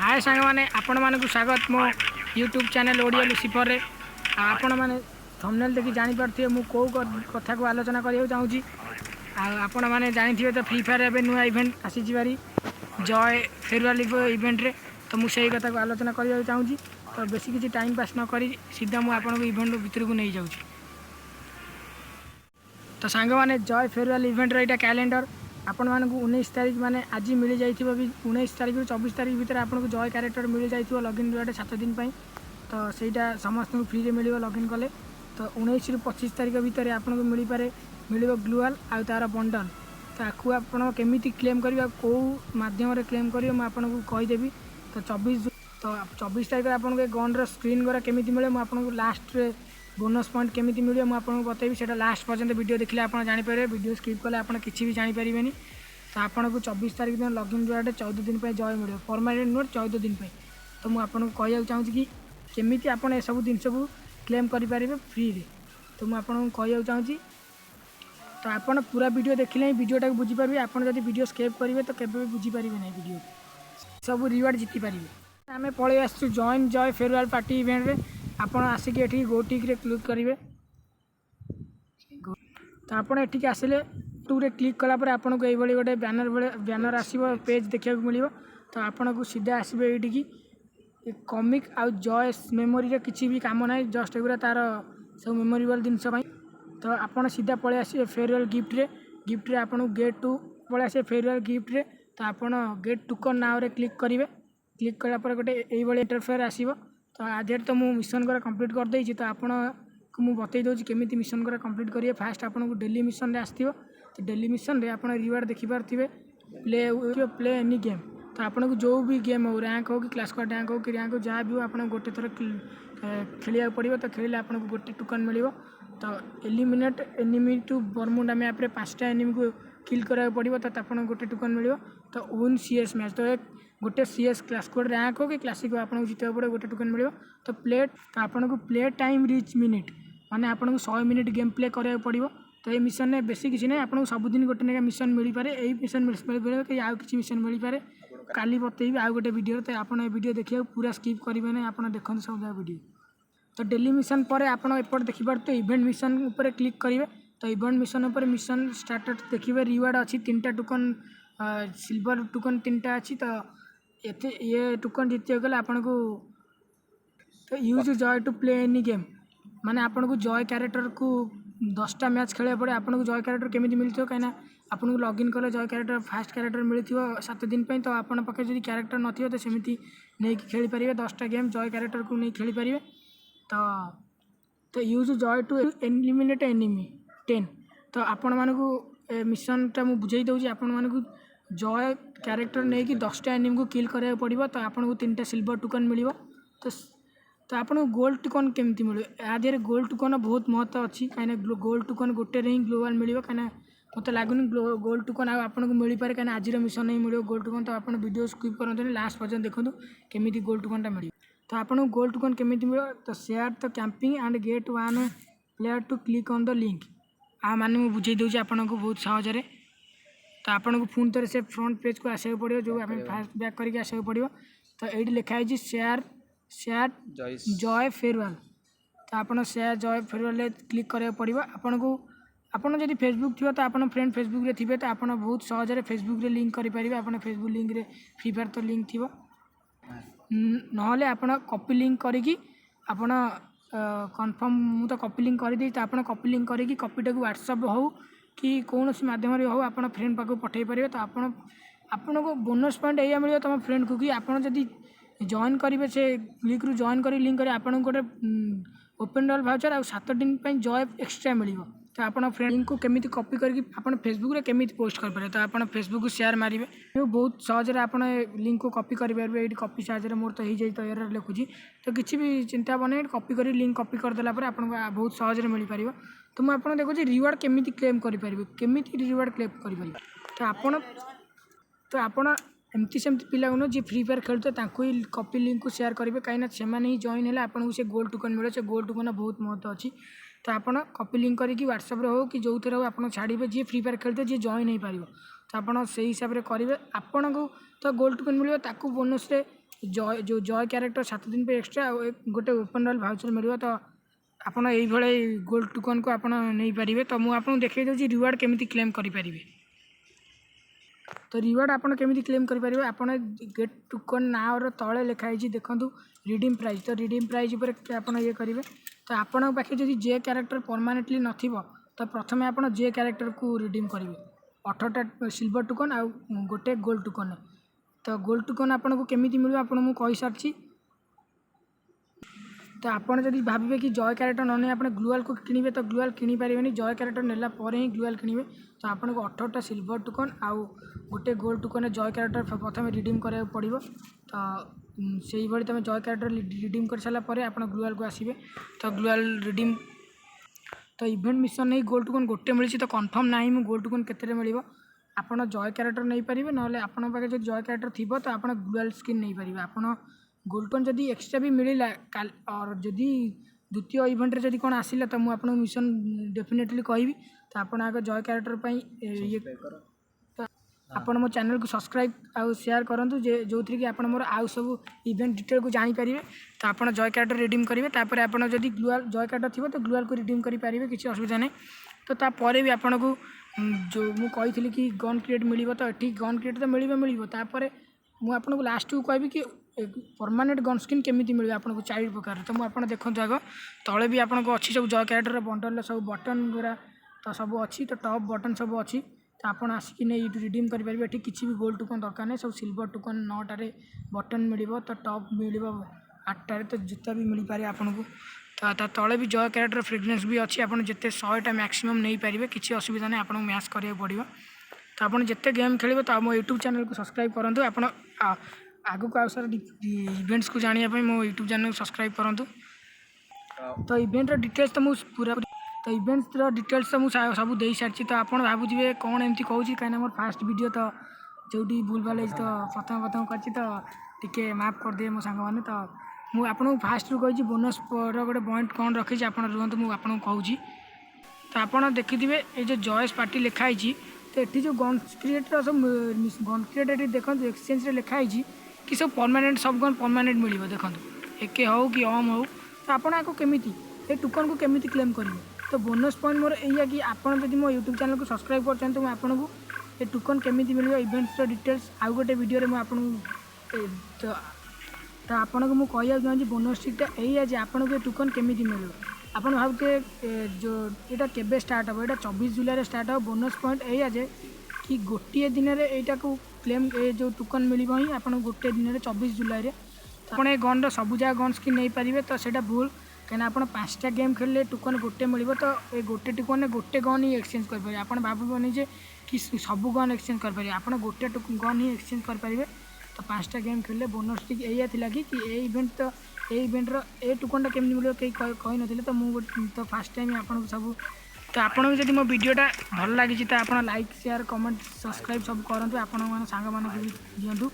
हाय सांग मैंने आपण मानक स्वागत मो यूट्यूब चैनल ओडिया लुसिफर रे आपण मैंने थंबनेल देखि जानि पारथिबे मु को कथा को आलोचना करियो चाहूची आपण मैंने जानिथिबे तो फ्री फायर एबे नुआ इवेंट आसी जिबारी जॉय फेयरवेल इवेंट रे तो मु सेही कथा को आलोचना करियो चाहूची तो बेसी किछि टाइम पास न करी सीधा मु आपण को इवेंट भीतर को नै जाउची। तो सांग मैंने जॉय फेयरवेल इवेंट रे एटा कैलेंडर आपण मानक 19 तारीख माने आज मिल जाइथिबो भी 19 तारीख रु 24 तारीख भीतर आपन को जॉय कैरेक्टर मिल जाइथिबो लॉगिन रेट 7 दिन पई तो सेटा समस्त को फ्री रे मिलिबो लॉगिन कले तो 19 रु 25 तारीख भीतर आपन को मिली पारे मिलिबो ग्लूअल आ तार बंडल तो आकु आपन केमिति क्लेम करिबा को माध्यम रे क्लेम करियो म आपन को कहि देबी तो 24 तारीख आपन को गन रो स्क्रीन गोरा केमिति मिले म आपन को लास्ट रे बोनस पॉइंट केमिति मिले मुझे आपको बतेबी से लास्ट पर्यंत वीडियो देखले आप जापर वीडियो स्किप कले आप किसी भी जापर तो आपन को 24 तारीख दिन लॉगिन रेट 14 दिन जॉय मिले परमानेंट नोट 14 दिन तो मुझे आपको कहना चाहूँगी कि केमिति आप सब जिन को क्लेम करेंगे फ्री रे तो मुझे आपको कहना चाहूँगी तो आप पूरा वीडियो देखिले वीडियोटा को बुझीपारे आप वीडियो स्किप करेंगे तो केवे बुझीपारे ना वीडियो सब रिवार्ड जीति पारे आम पलि आसु join Joy farewell party event रे आप आसिक ये गोटिक क्लिक करेंगे तो आप ये आसिले टूरे क्लिक कलापर आपन को ये गोटे बैनर आसो पेज देखा मिले तो आपन को सीधा आसबे ये कॉमिक आउ जॉय मेमोरी किसी भी काम ना जस्ट एगुरा तार सब मेमोरेबल जिनस तो आपन सीधा पलि आसबे फेयरवेल गिफ्ट रे आपन गेट टू पलि आसबे फेयरवेल गिफ्ट रे तो आपन गेट टुकन नाव रे क्लिक करेंगे क्लिक कलापर गोटे ये इंटरफेयर आसो तो आज तो मुझे मिशन करा कंप्लीट कर देछि तो आपन को मुझे बतई दूसरी केमिति मिशन करा कंप्लीट करिए फास्ट आपन को डेली मिशन रे आसथिबो तो डेली मिशन रे आपन रिवार्ड देखि पारथिबे प्ले एनी गेम तो आपन को जो भी गेम हो रैंक हो कि क्लास स्क्वाड रैंक हो कि रैंक हो जहाँ भी हो आपन गोटे थर खेलिया पड़ो तो खेलिले आपन को गोटे टोकन मिलिबो तो eliminate enemy to Bermuda map रे 5टा एनिमी को किल करा पड़ो तो आपन गोटे टोकन मिलिबो तो विन सीएस मैच तो गोटे सीएस क्लास कोड रैंक हो कि क्लासिक हो आपको जितने पड़े गोटे टोकन मिले तो प्ले तो आपको प्ले टाइम रिच मिनिट माने आपको 100 मिनिट गेम प्ले करा पड़ो तो ये मिशन में बेसी किसी ना आपको सबुदिन गोटे ना मिशन मिल पारे यही मिशन मिल कि आउ किसी मिशन मिल पारे काली बतेबी आउ गोटे वीडियो तो आप वीडियो देखिए पूरा स्किप करेंगे ना आप देखते सब जगह वीडियो तो डेली मिशन पर आप एपट देखिपार तो इवेंट मिशन उपर क्लिक करेंगे तो इवेंट मिशन उपर मिशन स्टार्टर देखिए रिवार्ड अच्छी 3टा टोकन सिल्वर टोकन 3टा अच्छी तो ये टोकन जीत गले आपन को तो use Joy to play any game माने आपन को जॉय कैरेक्टर को 10टा मैच खेले पड़े आपन को जॉय कैरेक्टर केमिति मिलथो कहीं आपन को लॉगिन कले जॉय कैरेक्टर फास्ट कैरेक्टर मिलथिबो 7 दिन पे तो आपन पाखे जदि कैरेक्टर नथिबो तो सेमिति नहीं खेली पारिबे 10टा गेम जॉय कैरेक्टर को नहीं खेली पारिबे तो use Joy to eliminate enemy 10 तो आपण मानकू मिशनटा मु बुझाई दउची आपण मानकू जॉय कैरेक्टर नहीं कि 10टा एनिमी को किल करा पड़ो तो आपको 3टा सिल्वर टोकन मिले तो आपको गोल्ड टोकन केमती मिले यादेर गोल्ड टोकन बहुत महत्व अच्छी कहीं गोल्ड टोकन गोटे ही ग्लोबाल मिले कहीं मत लगुनि गोल्ड टोकन आपको मिल पारे कहीं आज मिशन नहीं मिले गोल्ड टोकन तो आप वीडियो स्किप करते लास्ट पर्यटन देखो केमी गोल्ड टोकनटा मिले तो आपको गोल्ड टोकन केमी मिले तो share the camping and get one player to click on the link आ माने मुझे बुझे दूसरी आपको बहुत सहजरे तो आपन को पुणी थे से फ्रंट पेज को आसक पड़ो जो आप फास्ट बैक करके आसक पड़ो तो ये लिखाई शेयर जॉय फेयरवेल तो आप शेयर जॉय फेयरवेल क्लिक करा पड़ो आपन को आपन जब फेसबुक थी तो आप फ्रेंड फेसबुक रे थे तो आप बहुत सहजरे फेसबुक रे लिंक करेंगे आप फेसबुक लिंक रे फ्री फायर तो लिंक थी ना आप कॉपी लिंक करी आपन कन्फर्म मु तो कॉपी लिंक कर दी तो आप कॉपी लिंक करी कॉपीटा को व्हाट्सएप हो कि कौन माध्यम हो आप फ्रेंड पाक पठे पारे तो आपन को बोनस पॉइंट या मिले तुम फ्रेंड को कि आपड़ जदि जॉइन करेंगे से लिंक रू जॉइन कर लिंक कर आपन गोटे ओपन डॉल भाउचर आ 7 दिन जॉय एक्सट्रा मिले तो आप फ्रेंड लिंक को केमी कॉपी करके आप फेसबुक रे केमी पोस्ट कर पारे तो आप फेसबुक को शेयर मारे बहुत सहजरे आप लिंक को कॉपी करेंगे ये कॉपी साहाଯ୍य मोर तो हो जाए तो एरर लिखुची तो किसी भी चिंता बने कॉपी कर लिंक कॉपी करदेला आपको बहुत सहजरे मिल पार तो मुझे देखुची रिवार्ड केमी क्लेम करेंगे केमी रिवार्ड क्लेम करेंगे तो आपण एमती सेमती पिला न जी फ्री फायर खेलते ही कॉपी लिंक को शेयर करेंगे कहीं से ही जॉइन है आपको से गोल्ड टोकन मिले से गोल्ड टोकन बहुत महत्व अच्छी तो आप कॉपी लिंक करके व्हाट्सएप हो कि जो थे हो आप छाड़े जी फ्री फायर खेलते जी जॉइन हो पार तो आप हिसाब से करेंगे आपन को तो गोल्ड टोकन मिले बोनस जो जॉय क्यारेक्टर 7 दिन पे एक्सट्रा गोटे ओपन रॉयल भाउचर मिल तो ଆପଣ ଏଇଭଳି ଗୋଲ୍ଡ ଟୋକନ୍କୁ ଆପଣ ନେଇପାରିବେ। ତ ମୁଁ ଆପଣଙ୍କୁ ଦେଖାଇ ଦେଉଛି ରିୱାର୍ଡ଼ କେମିତି କ୍ଲେମ୍ କରିପାରିବେ। ତ ରିୱାର୍ଡ଼ ଆପଣ କେମିତି କ୍ଲେମ୍ କରିପାରିବେ, ଆପଣ ଗେଟ୍ ଟୋକନ୍ ନାଁର ତଳେ ଲେଖା ହେଇଛି ଦେଖନ୍ତୁ ରିଡିମ୍ ପ୍ରାଇସ୍। ତ ରିଡିମ୍ ପ୍ରାଇସ୍ ଉପରେ ଆପଣ ଇଏ କରିବେ। ତ ଆପଣଙ୍କ ପାଖରେ ଯଦି ଯେ କ୍ୟାରେକ୍ଟର ପରମାନେଣ୍ଟଲି ନଥିବ ତ ପ୍ରଥମେ ଆପଣ ଯେ କ୍ୟାରେକ୍ଟରକୁ ରିଡିମ୍ କରିବେ 18ଟା ସିଲଭର ଟୋକନ୍ ଆଉ ଗୋଟେ ଗୋଲ୍ଡ ଟୋକନ୍। ତ ଗୋଲ୍ଡ ଟୋକନ୍ ଆପଣଙ୍କୁ କେମିତି ମିଳିବ ଆପଣଙ୍କୁ ମୁଁ କହିସାରିଛି। तो आपड़ जब भावे कि जॉय क्यारेक्टर न नहीं आप ग्लुआल को किणवे तो ग्लुआल किपारे जॉय क्यारेक्टर नेला ही ग्लुआल किणवे। तो आपको 18टा सिल्वर टोकन आउ गोटे गोल्ड टोकन जॉय क्यारेक्टर प्रथम रिडीम करा पड़ो। तो से भाई तुम जॉय क्यारेक्टर रिडीम कर सारापर आप ग्लुआल को आसवे। तो ग्लुआल रिडीम तो इवेंट मिशन नहीं गोल्ड टोकन गोटे मिली तो कन्फर्म ना मुझे गोल्ड टोकन के मिल आप जॉय क्यारेक्टर नहीं पारे ना आपन पाखे जो जॉय क्यारेक्टर थी तो आप ग्लुआल स्किन नहीं पारे। आप गोल्ड टोकन जदि एक्सट्रा भी मिलला और जदि द्वितीय इवेंट जदि कौन आसिला तो मुझे मिशन डेफिनेटली कहि। तो आप आगे जॉय क्यारेक्टर ये तो आपन मो चैनल को सब्सक्राइब आउ शेयर करूँ जो थी कि आप मोर आउ सब इवेंट डिटेल को जानीपारे। तो आप जॉय क्यारेक्टर रिडीम करेंगे तापर आप जदि ग्लुआल जॉय क्यारेक्टर थी तो ग्लुआल को रिडीम करेंगे किसी असुविधा नहीं। तो तापर भी आपन को जो मुझे कि गन क्रिएट मिल तो ये गन क्रिएट तो मिलपर मुझे आपको लास्ट को कहबी कि परमानेंट गन स्किन केमी मिले आपको 4 प्रकार। तो मुझे देखो आग तले भी आपको अच्छी सब जॉय क्यारेक्टर बंडल सब बटन गुरा तो सब अच्छी तो टॉप बटन सब अच्छी। तो आप आसिक नहीं रिडीम करेंगे। ये किसी भी गोल्ड टोकन दरकार नहीं सब सिल्वर टोकन 9टारे बटन मिल तो टॉप मिल 8टारे तो जूता भी मिल पारे आपन को। तो तले भी जॉय क्यारेक्टर फ्रेग्रेंस भी अच्छी आप जिते 100टा मैक्सिमम नहीं पारे किसी असुविधा नहीं आपको मैच करा पड़ो। तो आप जिते गेम खेल तो मो यूट्यूब चैनल को सब्सक्राइब करूँ आप आगु को सारा इवेंट्स को जानापी मो यूट्यूब चैनल को सब्सक्राइब करूँ। तो इवेंट डिटेल्स तो मुझे पूरा तो इवेंट्स डिटेल्स तो मुझे सब दे सारी। तो आप भावुए कौन एमती कहूँ कहीं मोर फास्ट वीडियो तो जो भूल भाल तो प्रथम कर टे माफ करदे मो सांग मैंने। तो मुझे आपको फास्ट रू कही बोनस गोटे पॉइंट कौन रखी आप रुहतु मुझे आपको कहूँ। तो आप देखिए ये जो जॉयस पार्टी लिखाई तो ये जो गन क्रिएटर सब गन क्रिएट ये देखो एक्सचेंज लिखाई कि सब परमानेंट सब गन परमानेंट मिल देखो एक हो कि ओम हो। तो आपको केमी ये टोकन को केमी क्लेम करेंगे। तो बोनस पॉइंट मोर या कि आपड़ जब मो यूट्यूब चैनल को सब्सक्राइब कर तो आपको ये टोकन केमी मिल इवेंट्स डिटेल्स आउ गोटे वीडियो में आपको तो आपको मुझे कहूँ बोनस ट्रिकटा यही आपको ये टोकन केमी मिल आप भावुए जो यहाँ के स्टार्ट हम यहाँ 24 जुलाई स्टार्ट हो। बोनस पॉइंट यही कि गोटे दिन में यहाँ को क्लेम ये जो टोकन मिल ही आप गोटे दिन में 24 जुलाई आप गन सब जगह गन स्किन नहीं पारे। तो ସେଇଟା भूल कहीं आप 5टा गेम खेलिले टोकन गोटे मिल तो ये गोटे टोकन गोटे गन ही एक्सचेंज करेंगे। आप भावुनि कि सब गन एक्सचेंज करेंगे आप गोटे गन ही एक्सचेंज करेंगे। तो 5टा गेम खेलिले बोनस टिक यही थी कि ये इवेंट तो ये इवेंटर ये टोकनटा केमी मिले कहीं कही ना तो मुझे तो फास्ट टाइम आपको सब। तो आपको जब मो वीडियोटा भल लगी तो आप लाइक शेयर कमेंट सब्सक्राइब सब करूँ आप सांग मान भी दिंतु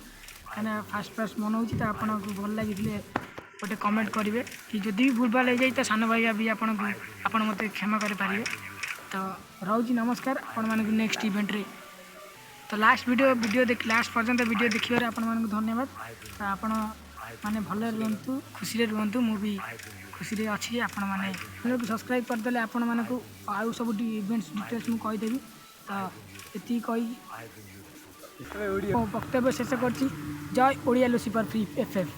कहीं फास्ट फास्ट मन हो। तो आपको भल लगी गोटे कमेंट करेंगे कि जदि भी भूल भाल हो जाए तो सान भाई भी आप मत क्षमा करेंगे। तो रोची नमस्कार आपण मानक नेक्स्ट इवेंट रे। तो लास्ट वीडियो देख लास्ट पर्यंत वीडियो देखिए आपण मानक धन्यवाद। तो आपण माने भल रुहतु खुशी रुहतु मु भी खुशी अच्छी आपण मैंने चैनल को सब्सक्राइब करदे आपण मानक आउ सब इवेंट्स डिटेल्स मुझे कहीदेवी। तो ये कही वक्तव्य शेष कर जय ओडिया लुसिफर फ्री एफएफ।